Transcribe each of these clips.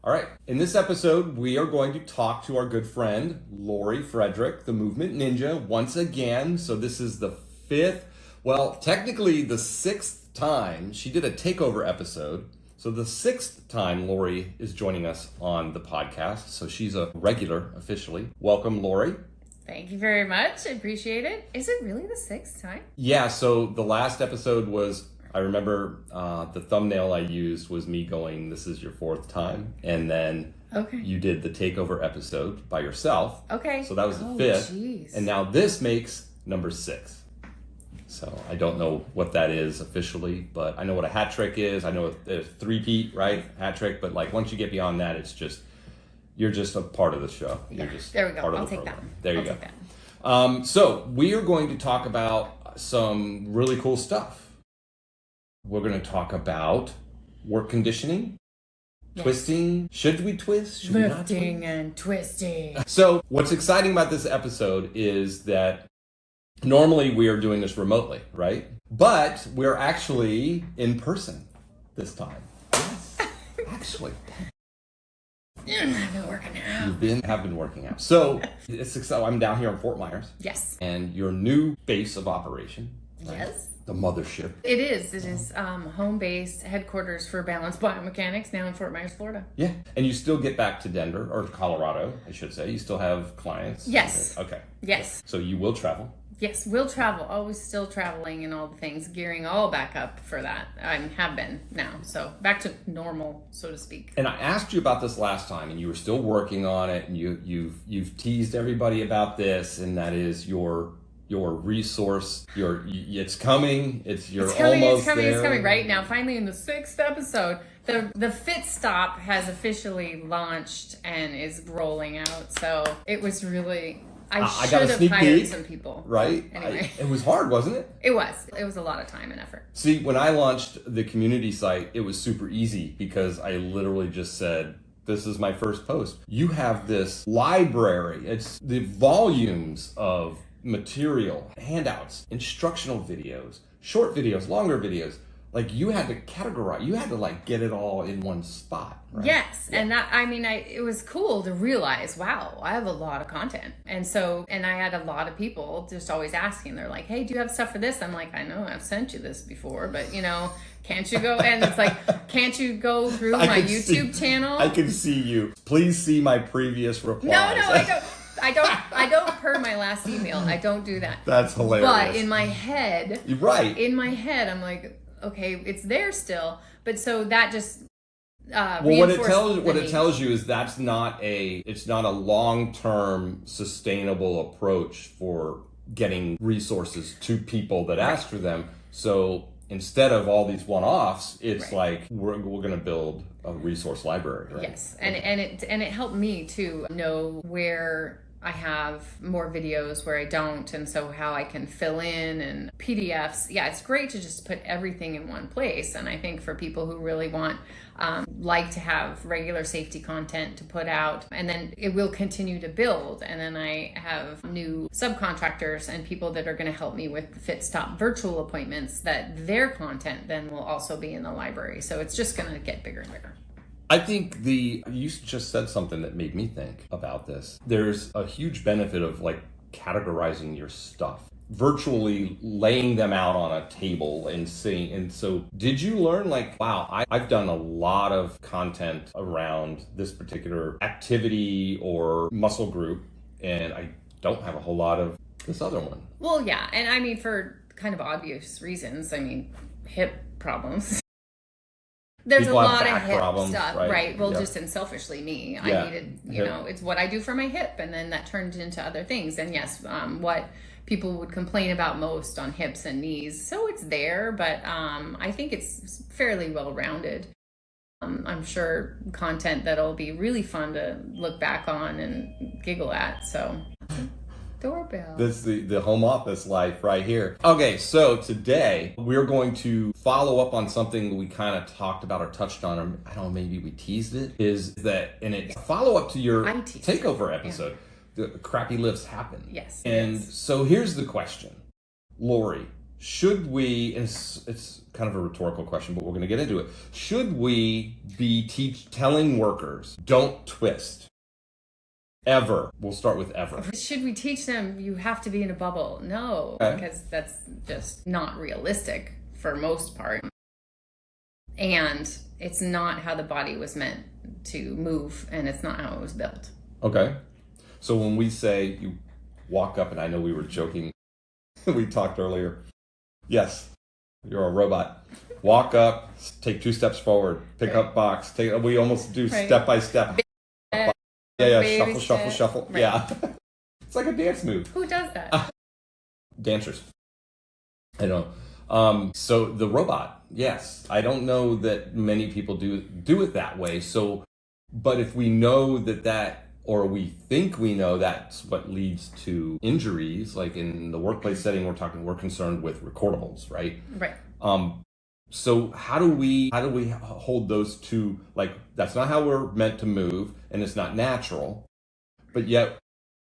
All right. In this episode, we are going to talk to our good friend, Lori Frederick, the Movement Ninja, once again. So this is the technically the sixth time she did a takeover episode. So the sixth time Lori is joining us on the podcast. So she's a regular officially. Welcome, Lori. Thank you very much. I appreciate it. Is it really the sixth time? Yeah. So the last episode was, I remember the thumbnail I used was me going, "This is your fourth time." And then you did the takeover episode by yourself. Okay. So that was the fifth. Geez. And now this makes number 6. So I don't know what that is officially, but I know what a hat trick is. I know it's three-peat, right? Hat trick. But like once you get beyond that, it's just, you're just a part of the show. Yeah. You're just there we go. part of I'll the take program. that. There you I'll go. Take that. So we are going to talk about some really cool stuff. We're going to talk about work conditioning, twisting. Should we twist? Should we not twist? Lifting and twisting. So what's exciting about this episode is that normally we are doing this remotely, right? But we're actually in person this time. Yes, actually. I've been working out. Have been working out. So I'm down here in Fort Myers. Yes. And your new base of operation. Right? Yes. The mothership. It is. It is home base headquarters for Balance Biomechanics now in Fort Myers, Florida. Yeah. And you still get back to Denver, or Colorado, I should say. You still have clients? Yes. Okay. Yes. So you will travel? Yes, we'll travel. Always still traveling and all the things, gearing all back up for that. I have been now. So back to normal, so to speak. And I asked you about this last time, and you were still working on it, and you've teased everybody about this, and that is your resource. It's coming. It's almost there. It's coming right now. Finally, in the 6th episode, the Fit Stop has officially launched and is rolling out. So it was really. I should have hired some people. Right? Anyway. It was hard, wasn't it? It was. It was a lot of time and effort. See, when I launched the community site, it was super easy because I literally just said, "This is my first post." You have this library. It's the volumes of material, handouts, instructional videos, short videos, longer videos. Like you had to categorize, you had to like get it all in one spot, right? Yes. Yeah. And that, it was cool to realize, wow, I have a lot of content. And I had a lot of people just always asking, they're like, "Hey, do you have stuff for this?" I'm like, "I know I've sent you this before, but can't you go?" And it's like, "Can't you go through my YouTube channel?" I can see you. Please see my previous replies. No, I don't per my last email. I don't do that. That's hilarious. But in my head, you're right. In my head, I'm like, okay, it's there still. But so that just what it tells you is it's not a long-term sustainable approach for getting resources to people that ask for them. So instead of all these one-offs, it's like we're going to build a resource library, right? Yes, and it helped me to know where I have more videos, where I don't, and so how I can fill in, and PDFs. Yeah, it's great to just put everything in one place. And I think for people who really want, like to have regular safety content to put out, and then it will continue to build. And then I have new subcontractors and people that are going to help me with Fit Stop virtual appointments, that their content then will also be in the library. So it's just going to get bigger and bigger. I think you just said something that made me think about this. There's a huge benefit of like categorizing your stuff, virtually laying them out on a table and seeing. And so did you learn like, wow, I've done a lot of content around this particular activity or muscle group, and I don't have a whole lot of this other one? Well, yeah. And I mean, for kind of obvious reasons, hip problems. There's People a lot of hip problems, stuff, right? Well, just and selfishly me, I needed, it's what I do for my hip, and then that turned into other things. And yes, what people would complain about most on hips and knees. So it's there, but I think it's fairly well-rounded. I'm sure content that'll be really fun to look back on and giggle at. So doorbell. This is the home office life right here. Okay, so today we're going to follow up on something we kind of talked about or touched on, or I don't know, maybe we teased it, and it's a follow-up to your takeover episode. Yeah. The crappy lifts happen. Yes. And so here's the question. Lori, should we, and it's kind of a rhetorical question, but we're going to get into it. Should we be telling workers, don't twist? Ever. We'll start with ever. Should we teach them you have to be in a bubble? No, Okay. because that's just not realistic for most part. And it's not how the body was meant to move, and it's not how it was built. Okay. So when we say you walk up, and I know we were joking, we talked earlier. Yes, you're a robot. Walk up, take 2 steps forward, pick up box. We almost do step by step. Yeah, shuffle. Right. Yeah. It's like a dance move. Who does that? Dancers. I don't know. So the robot, yes. I don't know that many people do it that way. So, but if we know that, or we think we know that's what leads to injuries, like in the workplace setting, we're concerned with recordables, right? Right. So how do we hold those two, like that's not how we're meant to move, and it's not natural, but yet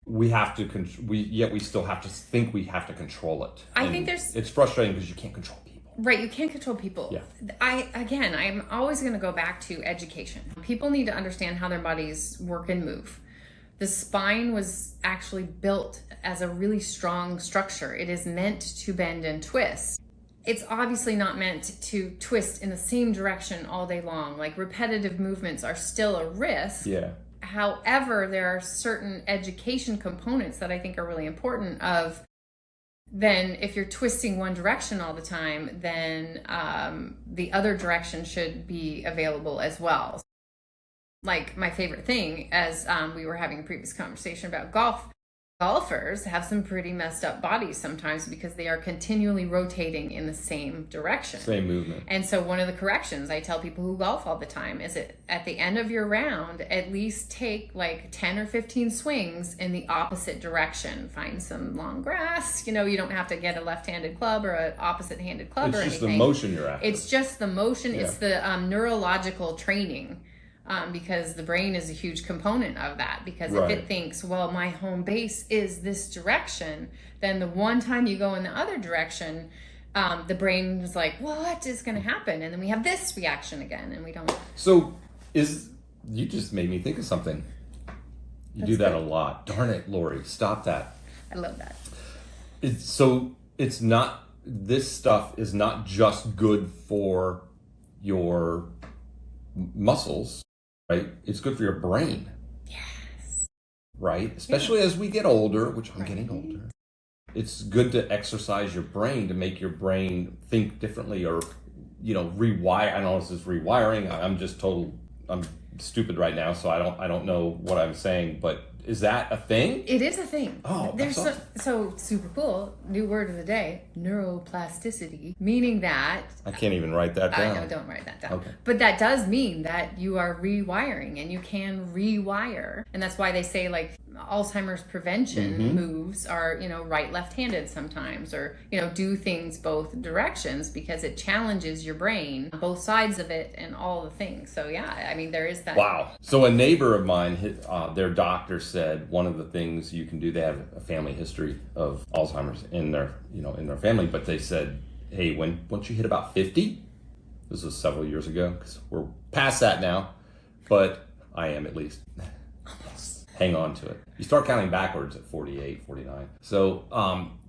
we still have to think we have to control it. I think it's frustrating because you can't control people. Right, you can't control people. Yeah. I'm always going to go back to education. People need to understand how their bodies work and move. The spine was actually built as a really strong structure. It is meant to bend and twist. It's obviously not meant to twist in the same direction all day long. Like repetitive movements are still a risk. Yeah. However, there are certain education components that I think are really important of then if you're twisting one direction all the time, then the other direction should be available as well. Like my favorite thing, as we were having a previous conversation about golfers have some pretty messed up bodies sometimes because they are continually rotating in the same direction. Same movement. And so one of the corrections I tell people who golf all the time is that at the end of your round, at least take like 10 or 15 swings in the opposite direction. Find some long grass. You don't have to get a left-handed club or an opposite-handed club or anything. It's just the motion you're after. It's just the motion. Yeah. It's the neurological training. Because the brain is a huge component of that. Because if it thinks, well, my home base is this direction, then the one time you go in the other direction, the brain is like, what is going to happen? And then we have this reaction again, and we don't. So you just made me think of something. You do that a lot. Darn it, Lori, stop that. I love that. This stuff is not just good for your muscles. Right? It's good for your brain. Yes. Right? Especially as we get older, which I'm getting older. It's good to exercise your brain to make your brain think differently or, rewire. I know this is rewiring. I'm stupid right now, so I don't know what I'm saying, but is that a thing? It is a thing. Oh, there's so super cool. New word of the day: neuroplasticity, meaning that I can't even write that down. I know, don't write that down. Okay. But that does mean that you are rewiring, and you can rewire, and that's why they say like Alzheimer's prevention moves are right left-handed sometimes, or do things both directions because it challenges your brain, both sides of it, and all the things. So yeah, I mean there is that. Wow. So a neighbor of mine, their doctor said one of the things you can do, they have a family history of Alzheimer's in their family, but they said, hey, once you hit about 50, this was several years ago because we're past that now, but I am at least. Hang on to it. You start counting backwards at 48, 49. So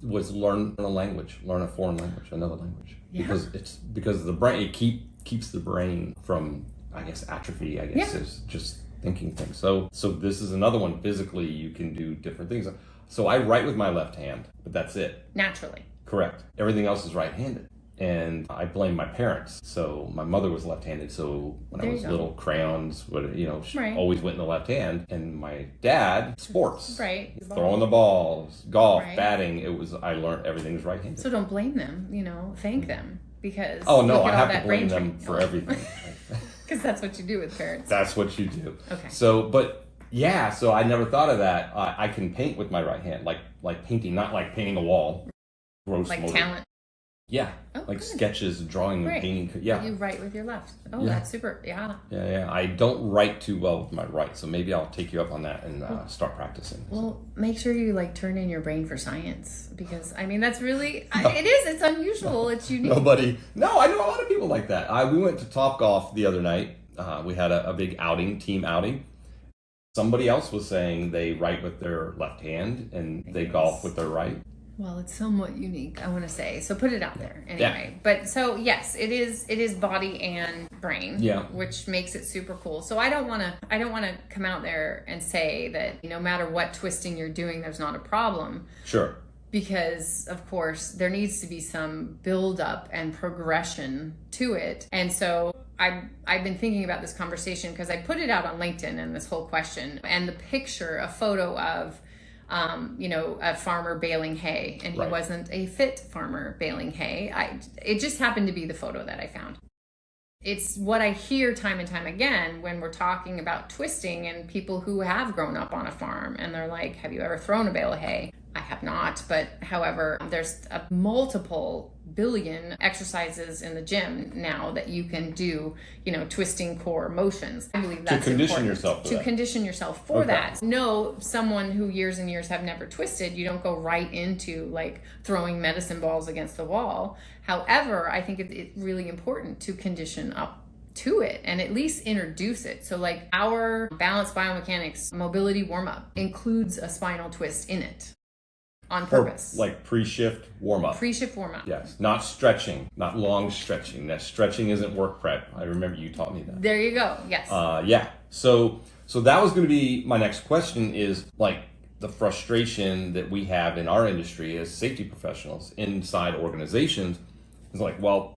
was learn a language, learn a foreign language, another language. Yeah. Because the brain, it keeps the brain from, I guess, atrophy, is just thinking things. So this is another one. Physically, you can do different things. So I write with my left hand, but that's it. Naturally. Correct. Everything else is right-handed. And I blame my parents. So my mother was left-handed. So when I was little, crayons would, she always went in the left hand. And my dad, sports, right, throwing the balls, golf, batting. I learned everything was right-handed. So don't blame them. Thank them because. Oh no, I have to blame them for everything. Because that's what you do with parents. That's what you do. Okay. So I never thought of that. I can paint with my right hand, like painting, not like painting a wall. Gross. Like talent. Yeah, Oh, like good. sketches, drawing, Right. and painting. Yeah. You write with your left. Oh, Yeah. that's super. Yeah. Yeah. I don't write too well with my right, so maybe I'll take you up on that and start practicing. Well, make sure you like turn in your brain for science, because I mean that's really it is. It's unusual. It's unique. No, I know a lot of people like that. We went to Topgolf the other night. We had a big team outing. Somebody else was saying they write with their left hand and they golf with their right. Well, it's somewhat unique, I want to say. So put it out there anyway. Yeah. But so yes, it is body and brain, which makes it super cool. So I don't want to come out there and say that no matter what twisting you're doing, there's not a problem. Sure. Because of course there needs to be some build up and progression to it. And so I've been thinking about this conversation because I put it out on LinkedIn and this whole question and the picture, a photo of a farmer baling hay, and he wasn't a fit farmer baling hay. It just happened to be the photo that I found. It's what I hear time and time again when we're talking about twisting and people who have grown up on a farm and they're like, have you ever thrown a bale of hay? I have not, but however, there's a multiple billion exercises in the gym now that you can do, twisting core motions. I believe that's to condition important. yourself for to that. Condition yourself for that. No, someone who years and years have never twisted, you don't go right into like throwing medicine balls against the wall. However, I think it's really important to condition up to it and at least introduce it. So like our balanced biomechanics mobility warm-up includes a spinal twist in it. On purpose. Like pre-shift warm-up. Pre-shift warm-up. Yes. Not stretching. Not long stretching. That stretching isn't work prep. I remember you taught me that. There you go. Yes. Yeah. So that was going to be my next question is like the frustration that we have in our industry as safety professionals inside organizations is like, well,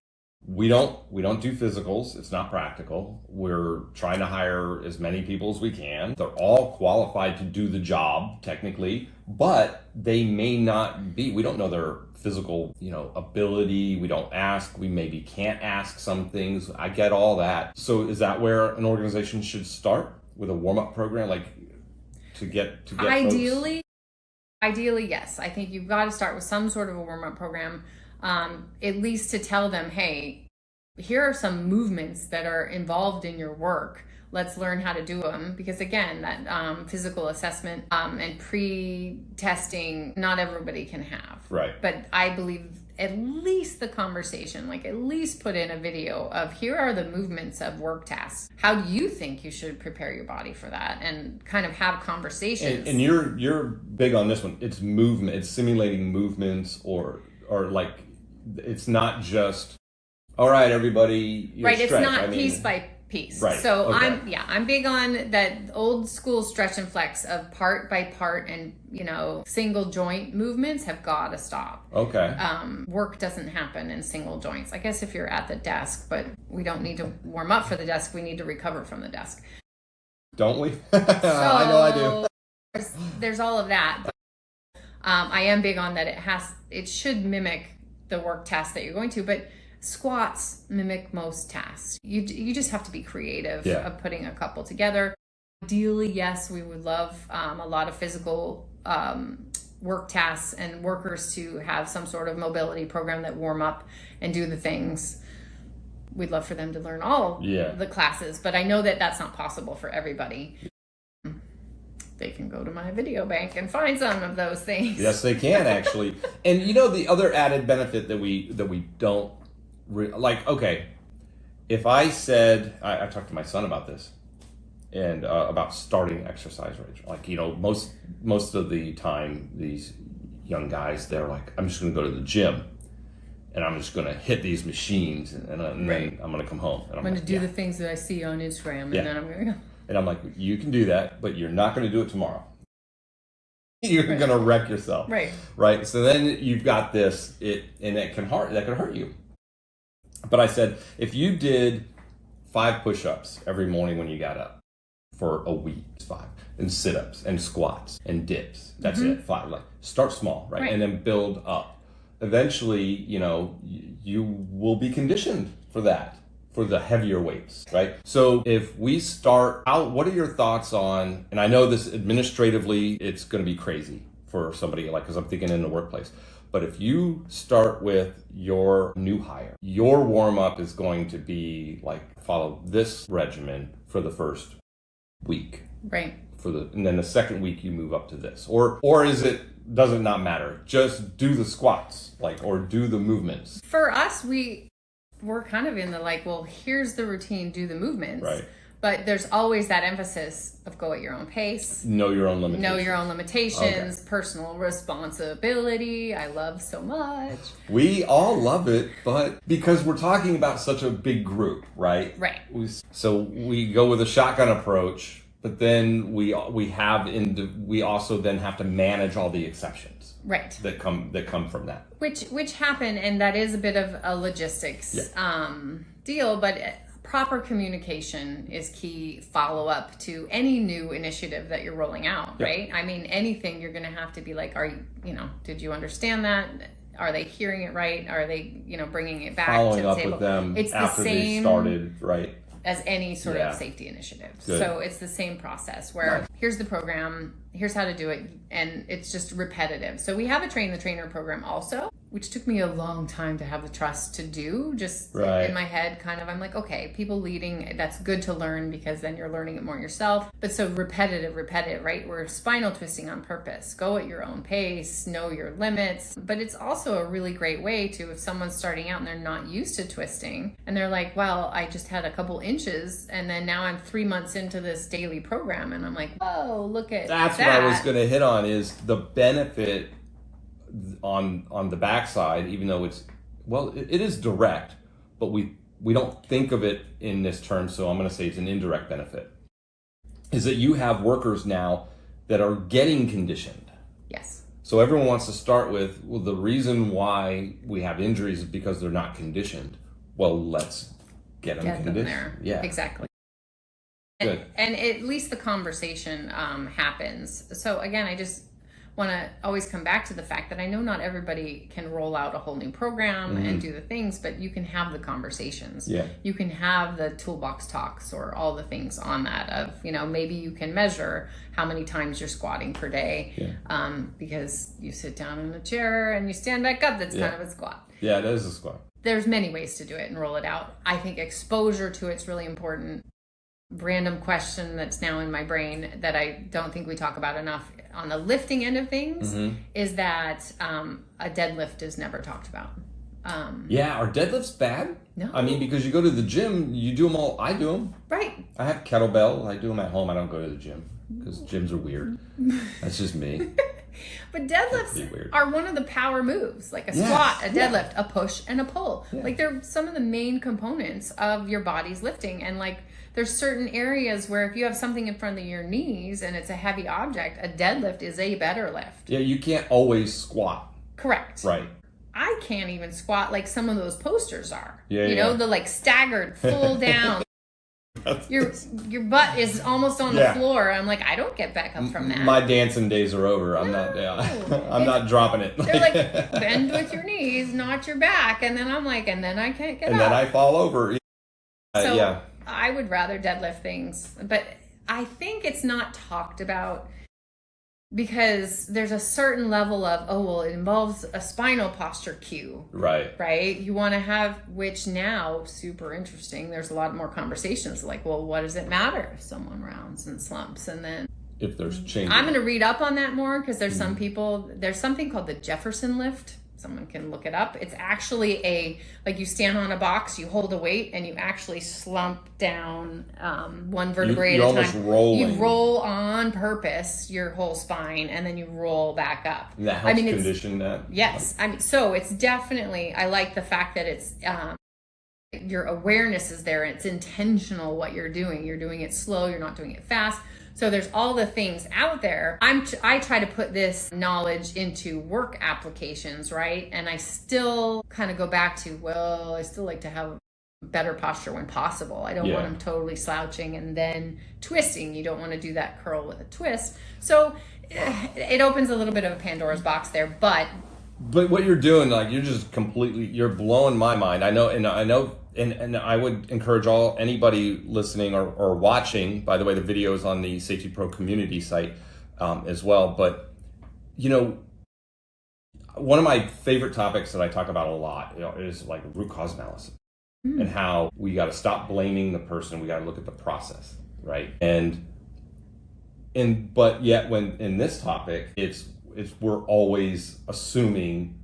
we don't do physicals. It's not practical. We're trying to hire as many people as we can. They're all qualified to do the job technically, but they may not be. We don't know their physical, ability. We don't ask. We maybe can't ask some things. I get all that. So is that where an organization should start with a warm-up program, like to get Ideally, yes. I think you've got to start with some sort of a warm-up program. At least to tell them, hey, here are some movements that are involved in your work. Let's learn how to do them. Because again, that physical assessment and pre-testing, not everybody can have. Right. But I believe at least the conversation, like at least put in a video of here are the movements of work tasks. How do you think you should prepare your body for that? And kind of have conversations. And you're big on this one. It's movement. It's simulating movements or like, it's not just, all right, everybody. Right, it's not piece by piece. Right. So okay. I'm big on that old school stretch and flex of part by part and, single joint movements have got to stop. Okay. Work doesn't happen in single joints. I guess if you're at the desk, but we don't need to warm up for the desk. We need to recover from the desk. Don't we? So, I know I do. There's all of that. But, I am big on that it should mimic the work tasks that you're going to, but squats mimic most tasks. You just have to be creative of putting a couple together. Ideally, yes, we would love a lot of physical work tasks and workers to have some sort of mobility program that warm up and do the things. We'd love for them to learn all the classes, but I know that that's not possible for everybody. They can go to my video bank and find some of those things. Yes, they can actually. And the other added benefit that we don't okay, if I said, I talked to my son about this and about starting exercise range. Like, most of the time these young guys, they're like, I'm just going to go to the gym and I'm just going to hit these machines and then I'm going to come home. And I'm going to do the things that I see on Instagram and then I'm going to go. And I'm like, you can do that, but you're not going to do it tomorrow. You're going to wreck yourself. Right. So then you've got this, and that could hurt you. But I said, if you did 5 push-ups every morning when you got up for a week, 5, and sit-ups and squats and dips, that's it, 5. Like, start small, right? And then build up. Eventually, you will be conditioned for that. For the heavier weights, right? So if we start out, what are your thoughts on, and I know this administratively, it's going to be crazy for somebody, like, because I'm thinking in the workplace, But if you start with your new hire, your warm up is going to be like follow this regimen for the first week. Right. And then the second week you move up to this. Or does it not matter? Just do the squats, or do the movements. For us, we're kind of in the well, here's the routine, do the movements. Right. But there's always that emphasis of go at your own pace. Know your own limitations. Okay. Personal responsibility. I love so much. We all love it, but because we're talking about such a big group, right? Right. So we go with a shotgun approach, but then we also then have to manage all the exceptions. Right. That come from that. Which happen, and that is a bit of a logistics deal, but proper communication is key follow-up to any new initiative that you're rolling out, right? I mean, anything you're going to have to be did you understand that? Are they hearing it right? Are they, bringing it back Following to the up table? with them It's after the same they started, right? As any sort of safety initiative. Good. So it's the same process where here's the program, here's how to do it, and it's just repetitive. So we have a train the trainer program also, which took me a long time to have the trust to do. Just in my head, I'm like, okay, people leading, that's good to learn because then you're learning it more yourself. But so repetitive, right? We're spinal twisting on purpose. Go at your own pace, know your limits. But it's also a really great way to, if someone's starting out and they're not used to twisting and they're like, well, I just had a couple inches and then now I'm 3 months into this daily program and I'm like, oh, look at That's what I was going to hit on is the benefit on the backside, even though it is direct, but we don't think of it in this term, so I'm going to say it's an indirect benefit, is that you have workers now that are getting conditioned. Yes. So everyone wants to start with, well, the reason why we have injuries is because they're not conditioned. Well, let's get them conditioned. There. Yeah. Exactly. Good. And at least the conversation happens. So again, I just want to always come back to the fact that I know not everybody can roll out a whole new program and do the things, but you can have the conversations. Yeah. You can have the toolbox talks or all the things on that of, maybe you can measure how many times you're squatting per day because you sit down in a chair and you stand back up. That's kind of a squat. Yeah, that is a squat. There's many ways to do it and roll it out. I think exposure to it's really important. Random question that's now in my brain that I don't think we talk about enough on the lifting end of things is that a deadlift is never talked about. Are deadlifts bad? No. I mean, because you go to the gym, you do them all. I do them. Right. I have kettlebell. I do them at home. I don't go to the gym because gyms are weird. That's just me. But deadlifts are one of the power moves, like a squat, a deadlift, a push, and a pull. Yeah. They're some of the main components of your body's lifting. And there's certain areas where if you have something in front of your knees and it's a heavy object, a deadlift is a better lift. Yeah, you can't always squat. Correct. Right. I can't even squat like some of those posters are. Yeah, you know, the staggered, full down. Your butt is almost on the floor. I'm like, I don't get back up from that. My dancing days are over. I'm not dropping it. They're like, bend with your knees, not your back. And then I'm like, and then I can't get up. And then I fall over. So I would rather deadlift things. But I think it's not talked about because there's a certain level of, it involves a spinal posture cue. Right? You want to have, which now, super interesting, there's a lot more conversations like, well, what does it matter if someone rounds and slumps? And then if there's change. I'm going to read up on that more because there's some people, there's something called the Jefferson lift. Someone can look it up. It's actually you stand on a box, you hold a weight, and you actually slump down one vertebrae You're at a almost time. rolling. You roll on purpose your whole spine, and then you roll back up. And that helps condition that. Yes. So it's definitely, I like the fact that it's, your awareness is there, and it's intentional what you're doing. You're doing it slow, you're not doing it fast. So there's all the things out there. I try to put this knowledge into work applications, right? And I still kind of go back to, I still like to have better posture when possible. I don't want them totally slouching and then twisting. You don't want to do that curl with a twist. So it opens a little bit of a Pandora's box there, but what you're doing, you're just you're blowing my mind. I know, and I would encourage anybody listening or watching, by the way, the video is on the Safety Pro community site as well. But, One of my favorite topics that I talk about a lot, is like root cause analysis and how we got to stop blaming the person. We got to look at the process, right? But yet when in this topic, it's we're always assuming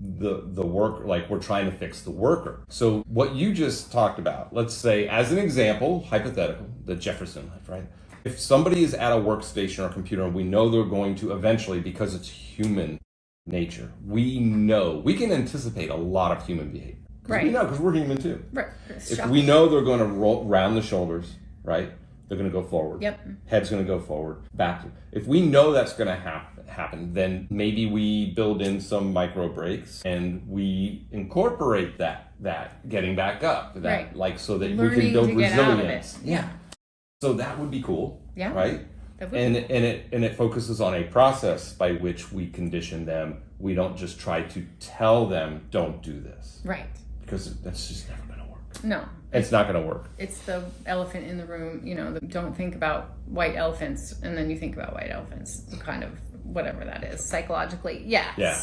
the worker, like we're trying to fix the worker. So what you just talked about, let's say as an example, hypothetical, the Jefferson life, right? If somebody is at a workstation or computer and we know they're going to eventually, because it's human nature, we can anticipate a lot of human behavior. Right. We know, because we're human too. Right. If we know they're going to roll round the shoulders, right? They're going to go forward. Yep. Head's going to go forward. Back. If we know that's going to happen, then maybe we build in some micro breaks and we incorporate that getting back up. That right. like so that Learning we can build to get resilience. out of it. Yeah. So that would be cool. Yeah. Right. And it focuses on a process by which we condition them. We don't just try to tell them don't do this. Right. Because that's just never going to work. No. It's not going to work. It's the elephant in the room, don't think about white elephants and then you think about white elephants, kind of whatever that is psychologically. Yes. Yeah.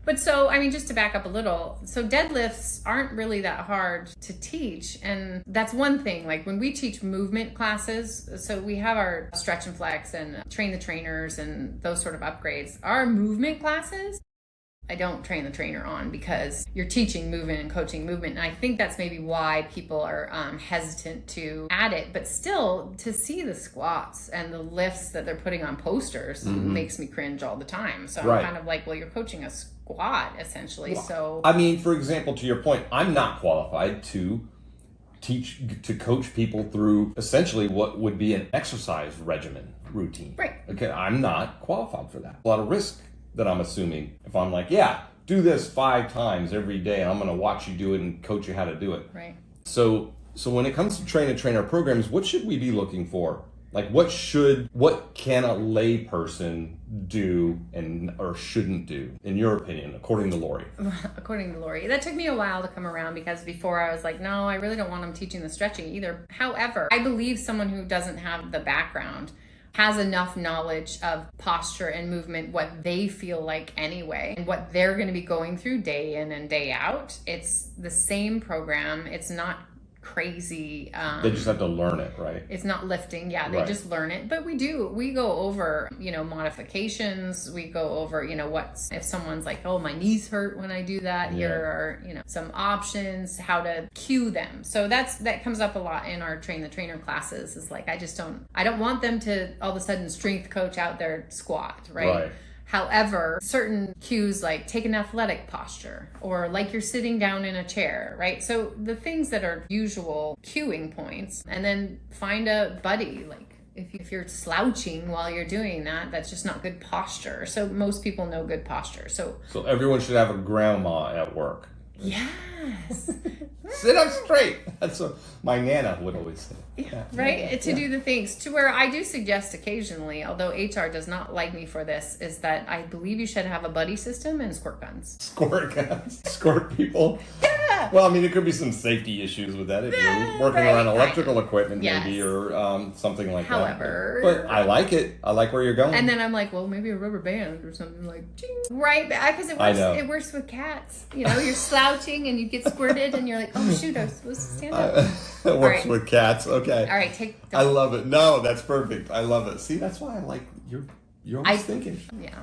But so, I mean, just to back up a little, so deadlifts aren't really that hard to teach. And that's one thing, like when we teach movement classes, so we have our stretch and flex and train the trainers and those sort of upgrades. Our movement classes, I don't train the trainer on because you're teaching movement and coaching movement. And I think that's maybe why people are hesitant to add it. But still, to see the squats and the lifts that they're putting on posters makes me cringe all the time. So I'm kind of like, well, you're coaching a squat essentially. Well, so I mean, for example, to your point, I'm not qualified to coach people through essentially what would be an exercise regimen routine. Right. Okay, I'm not qualified for that. A lot of risk that I'm assuming if I'm like, yeah, do this 5 times every day and I'm going to watch you do it and coach you how to do it. Right. So when it comes to trainer programs, what should we be looking for? Like what can a lay person do or shouldn't do, in your opinion, according to Lori? According to Lori. That took me a while to come around because before I was like, no, I really don't want them teaching the stretching either. However, I believe someone who doesn't have the background has enough knowledge of posture and movement, what they feel like anyway, and what they're going to be going through day in and day out. It's the same program. It's not crazy. They just have to learn it, right? It's not lifting. Yeah, they just learn it. But we go over, modifications. We go over, if someone's like, oh, my knees hurt when I do that. Yeah. Here are, some options, how to cue them. So that comes up a lot in our train the trainer classes. Is like, I don't want them to all of a sudden strength coach out their squat, right? However, certain cues like take an athletic posture or like you're sitting down in a chair, right? So the things that are usual cueing points, and then find a buddy. Like if you're slouching while you're doing that, that's just not good posture. So most people know good posture. So everyone should have a grandma at work. Yes. Sit up straight. That's what my Nana would always say. Yeah, right? To do the things to where I do suggest occasionally, although HR does not like me for this, is that I believe you should have a buddy system and squirt guns. Squirt guns? Squirt people? Yeah. Well, I mean, there could be some safety issues with that if you're working around electrical equipment, maybe, or something like However, that. But I like it. I like where you're going. And then I'm like, well, maybe a rubber band or something like, ching. Right? Because it works with cats. You're slouching and you get squirted and you're like, oh shoot, I was supposed to stand up. It works with cats. Okay. All right, I love it. No, that's perfect. I love it. See, that's why I like you're always thinking.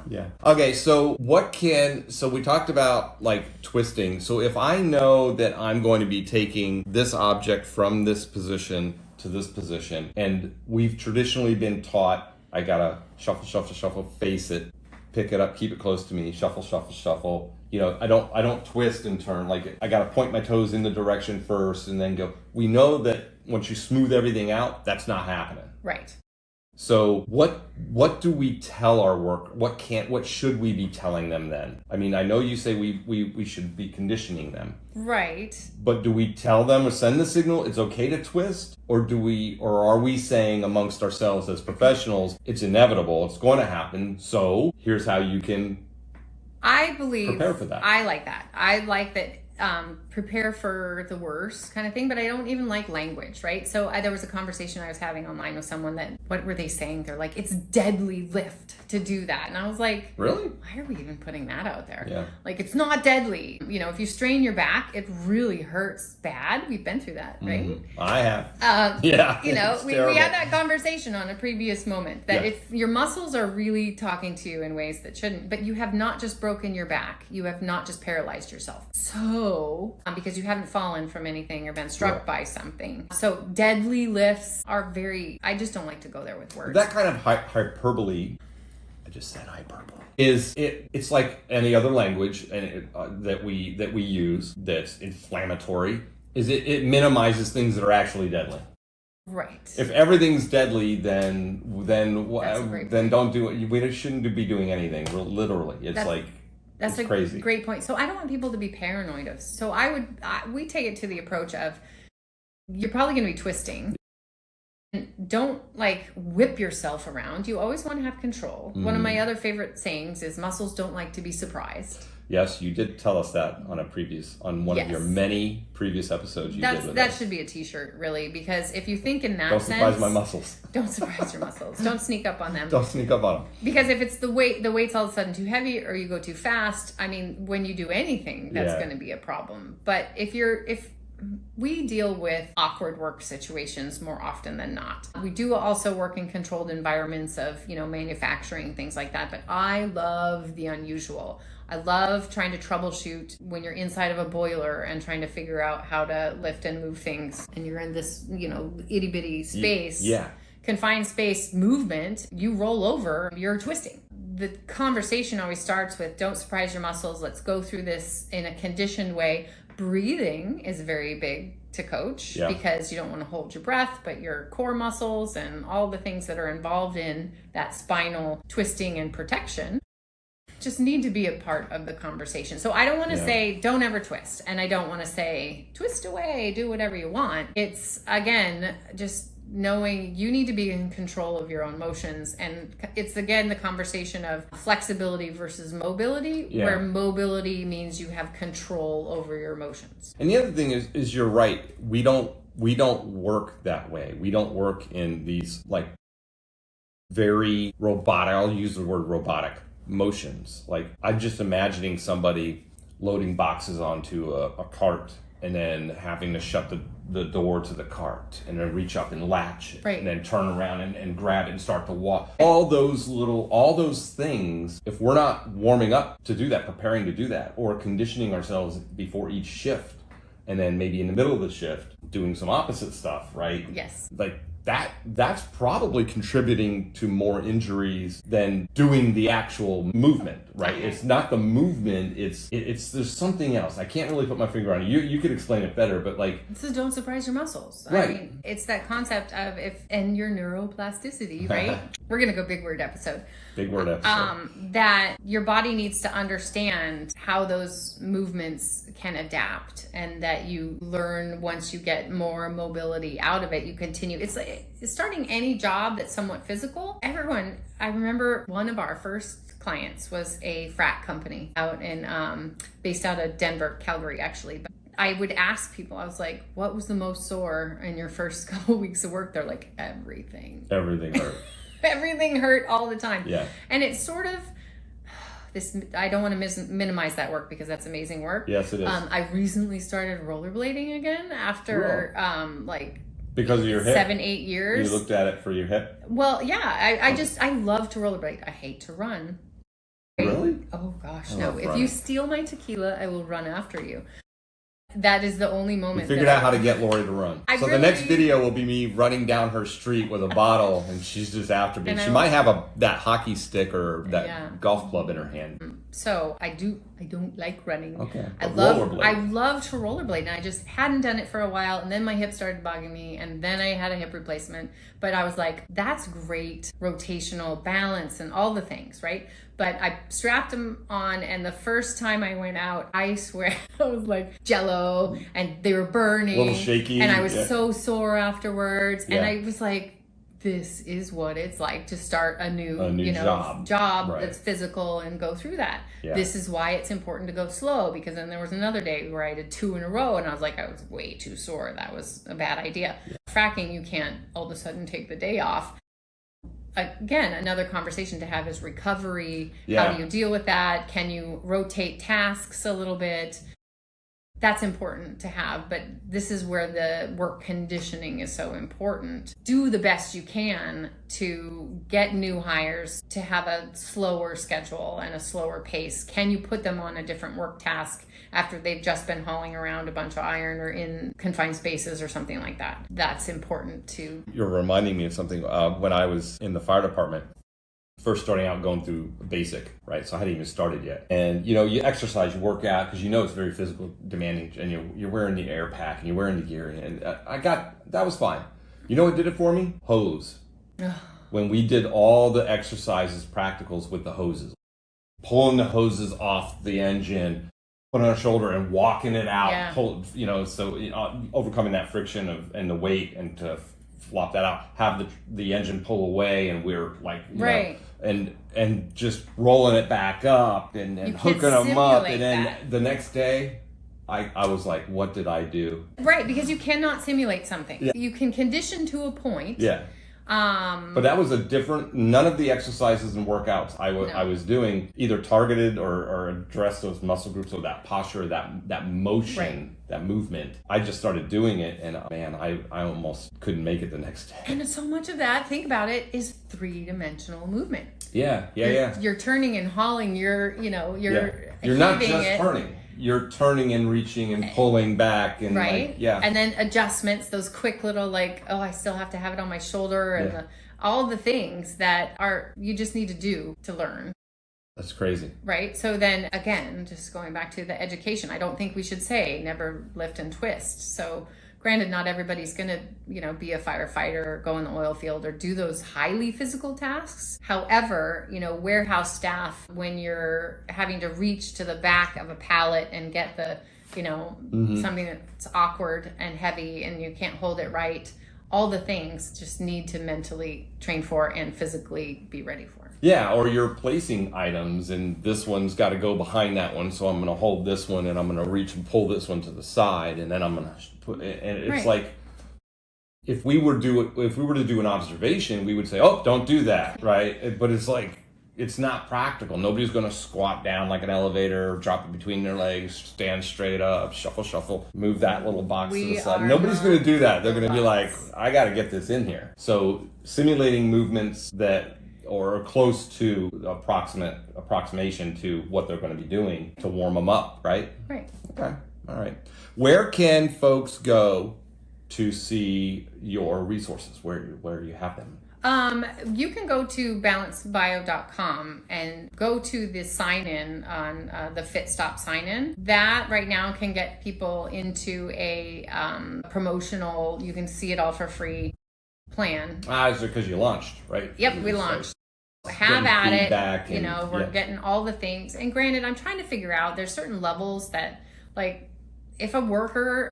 Yeah. Okay, so we talked about like twisting. So if I know that I'm going to be taking this object from this position to this position, and we've traditionally been taught I gotta shuffle, face it, pick it up, keep it close to me, shuffle. I don't twist and turn. Like I gotta point my toes in the direction first and then go. We know that once you smooth everything out, that's not happening. Right. So what do we tell our work? What should we be telling them then? I mean, I know you say we should be conditioning them. Right. But do we tell them or send the signal it's okay to twist? Or are we saying amongst ourselves as professionals, it's inevitable, it's going to happen, so here's how you can I believe prepare for that. I like that. I like that prepare for the worst kind of thing, but I don't even like language, right? So there was a conversation I was having online with someone that, what were they saying? They're like, it's deadly lift to do that. And I was like, really? Why are we even putting that out there? Yeah. Like, it's not deadly. You know, if you strain your back, it really hurts bad. We've been through that, right? I have. Yeah. You know, we terrible. had that conversation on a previous moment that Yeah. if your muscles are really talking to you in ways that shouldn't, but you have not just broken your back, you have not just paralyzed yourself. So, because you haven't fallen from anything or been struck by something. So deadly lifts are I just don't like to go there with words. That kind of hyperbole, I just said hyperbole, it's like any other language that we use that's inflammatory, it minimizes things that are actually deadly. Right. If everything's deadly, then don't do it. We shouldn't be doing anything. Literally, that's crazy. Great point. So I don't want people to be paranoid of. So we take it to the approach of, you're probably going to be twisting. Don't like whip yourself around. You always want to have control. One of my other favorite sayings is muscles don't like to be surprised. Yes, you did tell us that on one of your many previous episodes. That should be a t-shirt, really, because if you think in that don't sense, surprise my muscles. Don't surprise your muscles. Don't sneak up on them. Don't sneak up on them. Because if it's the weight's all of a sudden too heavy or you go too fast, I mean, when you do anything, that's going to be a problem. But if we deal with awkward work situations more often than not. We do also work in controlled environments of, manufacturing, things like that. But I love the unusual. I love trying to troubleshoot when you're inside of a boiler and trying to figure out how to lift and move things. And you're in this, itty bitty space, confined space movement. You roll over, you're twisting. The conversation always starts with, don't surprise your muscles. Let's go through this in a conditioned way. Breathing is very big to coach because you don't want to hold your breath, but your core muscles and all the things that are involved in that spinal twisting and protection just need to be a part of the conversation. So I don't want to say don't ever twist, and I don't want to say twist away, do whatever you want. It's, again, just knowing you need to be in control of your own motions. And it's, again, the conversation of flexibility versus mobility, where mobility means you have control over your emotions. And the other thing is you're right. We don't work that way. We don't work in these like very robotic, I'll use the word robotic motions. Like, I'm just imagining somebody loading boxes onto a cart and then having to shut the door to the cart and then reach up and latch it and then turn around and grab it and start to walk. All those things, if we're not warming up to do that, preparing to do that, or conditioning ourselves before each shift, and then maybe in the middle of the shift doing some opposite stuff, right? Yes. Like that's probably contributing to more injuries than doing the actual movement, right? It's not the movement, it's there's something else. I can't really put my finger on it. You could explain it better, but like, this is don't surprise your muscles. Right. I mean, it's that concept of and your neuroplasticity, right? We're gonna go big word episode. Big word episode. That your body needs to understand how those movements can adapt, and that you learn once you get more mobility out of it, you continue. It's like starting any job that's somewhat physical. I remember one of our first clients was a frat company out in, based out of Denver, Calgary, actually. But I would ask people, I was like, what was the most sore in your first couple weeks of work? They're like, everything. Everything hurt. Everything hurt all the time. Yeah. And it's sort of this, I don't want to minimize that work because that's amazing work. Yes, it is. I recently started rollerblading again after because of your hip? 7-8 years. You looked at it for your hip? Well, yeah. I love to rollerblade. I hate to run. Really? Oh gosh, no. If you steal my tequila, I will run after you. That is the only moment. We figured out how to get Lori to run. The next video will be me running down her street with a bottle, and she's just after me. She might have that hockey stick or that golf club in her hand. So I don't like running. Okay. I love to rollerblade, and I just hadn't done it for a while, and then my hip started bugging me, and then I had a hip replacement. But I was like, that's great rotational balance and all the things, right? But I strapped them on, and the first time I went out, I swear I was like jello, and they were burning. A little shaky. And I was so sore afterwards. And I was like, this is what it's like to start a new job right. That's physical and go through that. Yeah. This is why it's important to go slow, because then there was another day where I did 2 in a row and I was like, I was way too sore. That was a bad idea. Yeah. Fracking, you can't all of a sudden take the day off. Again, another conversation to have is recovery. Yeah. How do you deal with that? Can you rotate tasks a little bit? That's important to have, but this is where the work conditioning is so important. Do the best you can to get new hires to have a slower schedule and a slower pace. Can you put them on a different work task after they've just been hauling around a bunch of iron or in confined spaces or something like that? That's important too. You're reminding me of something. When I was in the fire department, first starting out going through basic, right? So I hadn't even started yet. And, you exercise, you work out because it's very physical demanding, and you're wearing the air pack and you're wearing the gear. And that was fine. You know what did it for me? Hose. When we did all the exercises, practicals with the hoses, pulling the hoses off the engine, putting on a shoulder and walking it out, overcoming that friction and the weight, and to flop that out, have the engine pull away, and we're like, right. And just rolling it back up and hooking them up. And then the next day, I was like, what did I do? Right, because you cannot simulate something. Yeah. You can condition to a point. Yeah. But that was none of the exercises and workouts I was doing either targeted or addressed those muscle groups or that posture, that motion, right. That movement. I just started doing it, and man, I almost couldn't make it the next day. And so much of that, think about it, is 3-dimensional movement. Yeah. You're turning and hauling, you're not just turning. You're turning and reaching and pulling back and right. And then adjustments, those quick little I still have to have it on my shoulder, and all the things that you just need to do to learn. That's crazy. Right. So then again, just going back to the education, I don't think we should say never lift and twist. So granted, not everybody's going to, be a firefighter or go in the oil field or do those highly physical tasks. However, warehouse staff, when you're having to reach to the back of a pallet and get the, something that's awkward and heavy and you can't hold it right, all the things just need to mentally train for and physically be ready for. Yeah, or you're placing items and this one's got to go behind that one, so I'm going to hold this one and I'm going to reach and pull this one to the side, and then I'm going to put it, and it's right. Like if we were to do an observation, we would say, "Oh, don't do that," right? But it's like it's not practical. Nobody's going to squat down like an elevator, drop it between their legs, stand straight up, shuffle, move that little box to the side. Nobody's going to do that. They're going to be like, "I got to get this in here." So simulating movements that or close to approximation to what they're going to be doing to warm them up, right? Right. Okay. All right. Where can folks go to see your resources? Where you have them? You can go to balancebio.com and go to the sign-in on the FitStop sign-in. That right now can get people into a promotional, you can see it all for free plan. Is it because you launched, right? Yep, we launched. Have at it. We're getting all the things. And granted, I'm trying to figure out, there's certain levels that, like, if a worker,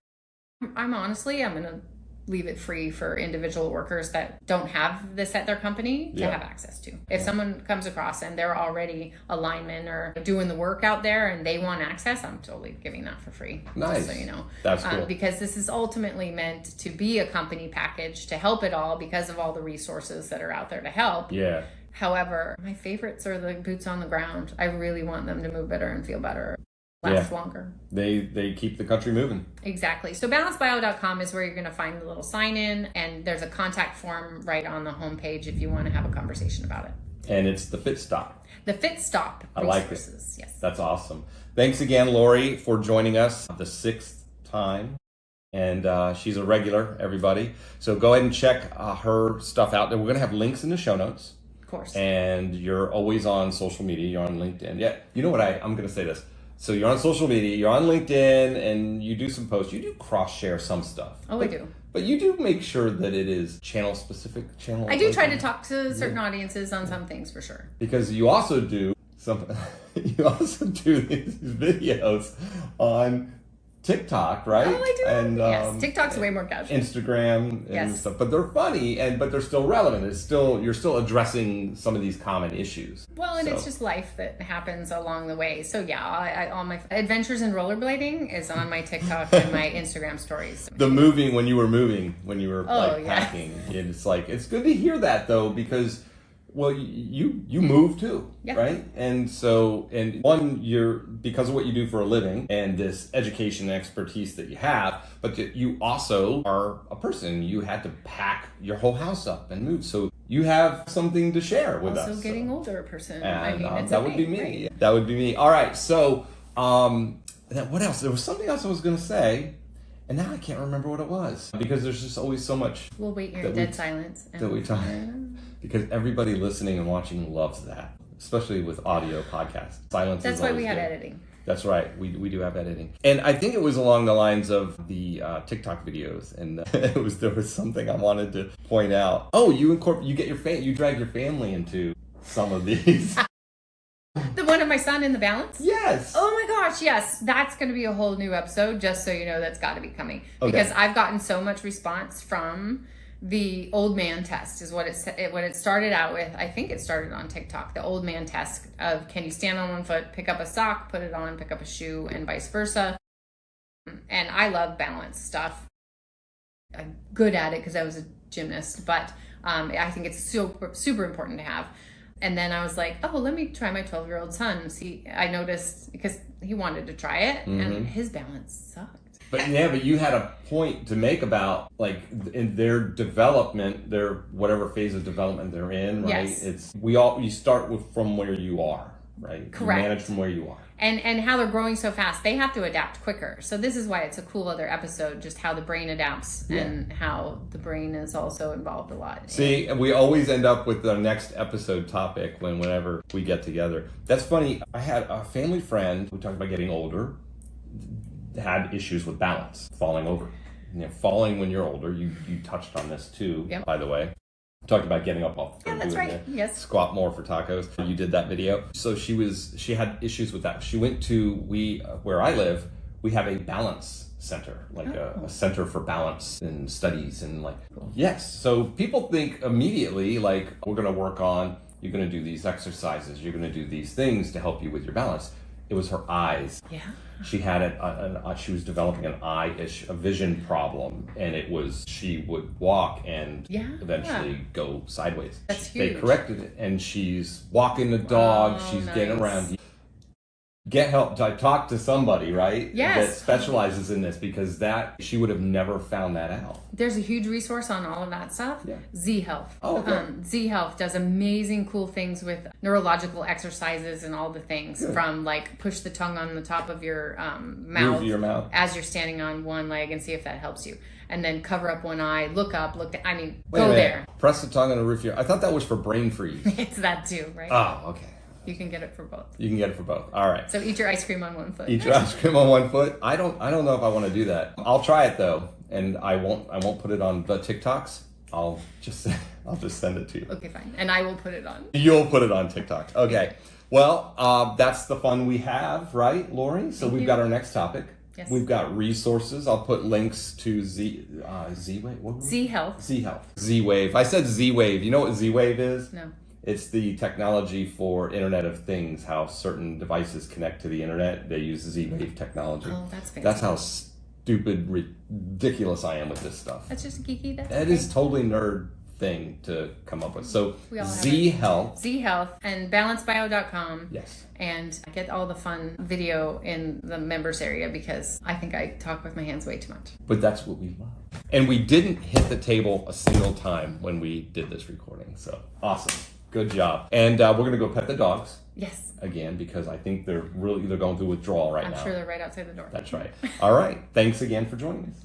I'm going to leave it free for individual workers that don't have this at their company to have access to. If someone comes across and they're already a lineman or doing the work out there and they want access, I'm totally giving that for free. Nice. Just so you know. That's cool. Because this is ultimately meant to be a company package to help it all because of all the resources that are out there to help. Yeah. However, my favorites are the boots on the ground. I really want them to move better and feel better. Last longer. They keep the country moving. Exactly. So balancebio.com is where you're going to find the little sign in, and there's a contact form right on the homepage if you want to have a conversation about it. And it's the FitStop. The FitStop. I like it. Yes. That's awesome. Thanks again, Lori, for joining us the 6th time. And she's a regular, everybody. So go ahead and check her stuff out. We're going to have links in the show notes. Of course. And you're always on social media. You're on LinkedIn. Yeah. You know what? I'm going to say this. So you're on social media, you're on LinkedIn, and you do some posts. You do cross-share some stuff. I do. But you do make sure that it is channel-specific. I do try to talk to certain audiences on some things, for sure. Because you also do these videos on TikTok, right? Oh, I do. And Yes, TikTok's way more casual. Instagram and Yes. stuff, but they're funny but they're still relevant. You're still addressing some of these common issues. Well, and it's just life that happens along the way. So yeah, all my adventures in rollerblading is on my TikTok and my Instagram stories. The when you were packing, it's like, it's good to hear that though, because well, you move too, Yeah. right? And you're, because of what you do for a living and this education and expertise that you have, but you also are a person. You had to pack your whole house up and move, so you have something to share with us. Also, getting older person. And it's that okay, would be me. right? That would be me. All right. So, what else? There was something else I was going to say, and now I can't remember what it was, because there's just always so much. We'll wait here in dead silence. That we talk. Because everybody listening and watching loves that, especially with audio podcasts. Silence. That's is why always we had good. editing. That's right. We do have editing, and I think it was along the lines of the TikTok videos, and there was something I wanted to point out. Oh, you drag your family into some of these. The one of my son in the balance? Yes. Oh my gosh, yes. That's going to be a whole new episode, just so you know. That's got to be coming. Okay. Because I've gotten so much response from the old man test is what it started out with. I think it started on TikTok. The old man test of, can you stand on one foot, pick up a sock, put it on, pick up a shoe, and vice versa. And I love balance stuff. I'm good at it because I was a gymnast, but I think it's super, super important to have. And then I was like, oh, let me try my 12-year-old son. See, I noticed, because he wanted to try it, and his balance sucked. But you had a point to make about, like, in their development, their whatever phase of development they're in, right? Yes. You start from where you are, right? Correct. You manage from where you are. And how they're growing so fast, they have to adapt quicker. So this is why it's a cool other episode, just how the brain adapts and how the brain is also involved a lot. See, we always end up with the next episode topic whenever we get together. That's funny. I had a family friend who talked about getting older, had issues with balance, falling over. Falling when you're older. You touched on this too, by the way. Talked about getting up off the floor. Yeah, that's right. Yes. Squat more for tacos. You did that video. So she had issues with that. She went to where I live, we have a balance center, like a center for balance and studies and yes. So people think immediately like, we're going to work on, you're going to do these exercises, you're going to do these things to help you with your balance. It was her eyes. Yeah. She had she was developing a vision problem, and she would walk and eventually go sideways. That's huge. They corrected it, and she's walking the dog. She's getting around. Get help. Talk to somebody, right? Yes. That specializes in this, because she would have never found that out. There's a huge resource on all of that stuff. Yeah. Z Health. Oh, okay. Z Health does amazing, cool things with neurological exercises and all the things. Good. From like push the tongue on the top of your mouth, Move your mouth as you're standing on one leg and see if that helps you. And then cover up one eye, look up, Wait go a minute. there. Press the tongue on the roof of your. I thought that was for brain freeze. It's that too, right? Oh, okay. You can get it for both. You can get it for both. All right. So eat your ice cream on one foot. Eat your ice cream on one foot. I don't know if I want to do that. I'll try it though, and I won't put it on the TikToks. I'll just send it to you. Okay, fine. And I will put it on. You'll put it on TikTok. Okay. Well, that's the fun we have, right, Lori? So we've got our next topic. Yes. We've got resources. I'll put links to Z-Wave. Z Health. Z Health. Z-Wave. I said Z-Wave. You know what Z-Wave is? No. It's the technology for Internet of Things, how certain devices connect to the internet. They use Z-Wave technology. Oh, that's fancy. That's how stupid, ridiculous I am with this stuff. That's just geeky. That is totally nerd thing to come up with. So We all have Z Health. Z Health and balancebio.com. Yes. And I get all the fun video in the members area because I think I talk with my hands way too much. But that's what we love. And we didn't hit the table a single time when we did this recording. So awesome. Good job. And we're going to go pet the dogs. Yes. Again, because I think they're going through withdrawal right now. I'm sure they're right outside the door. That's right. All right. Thanks again for joining us.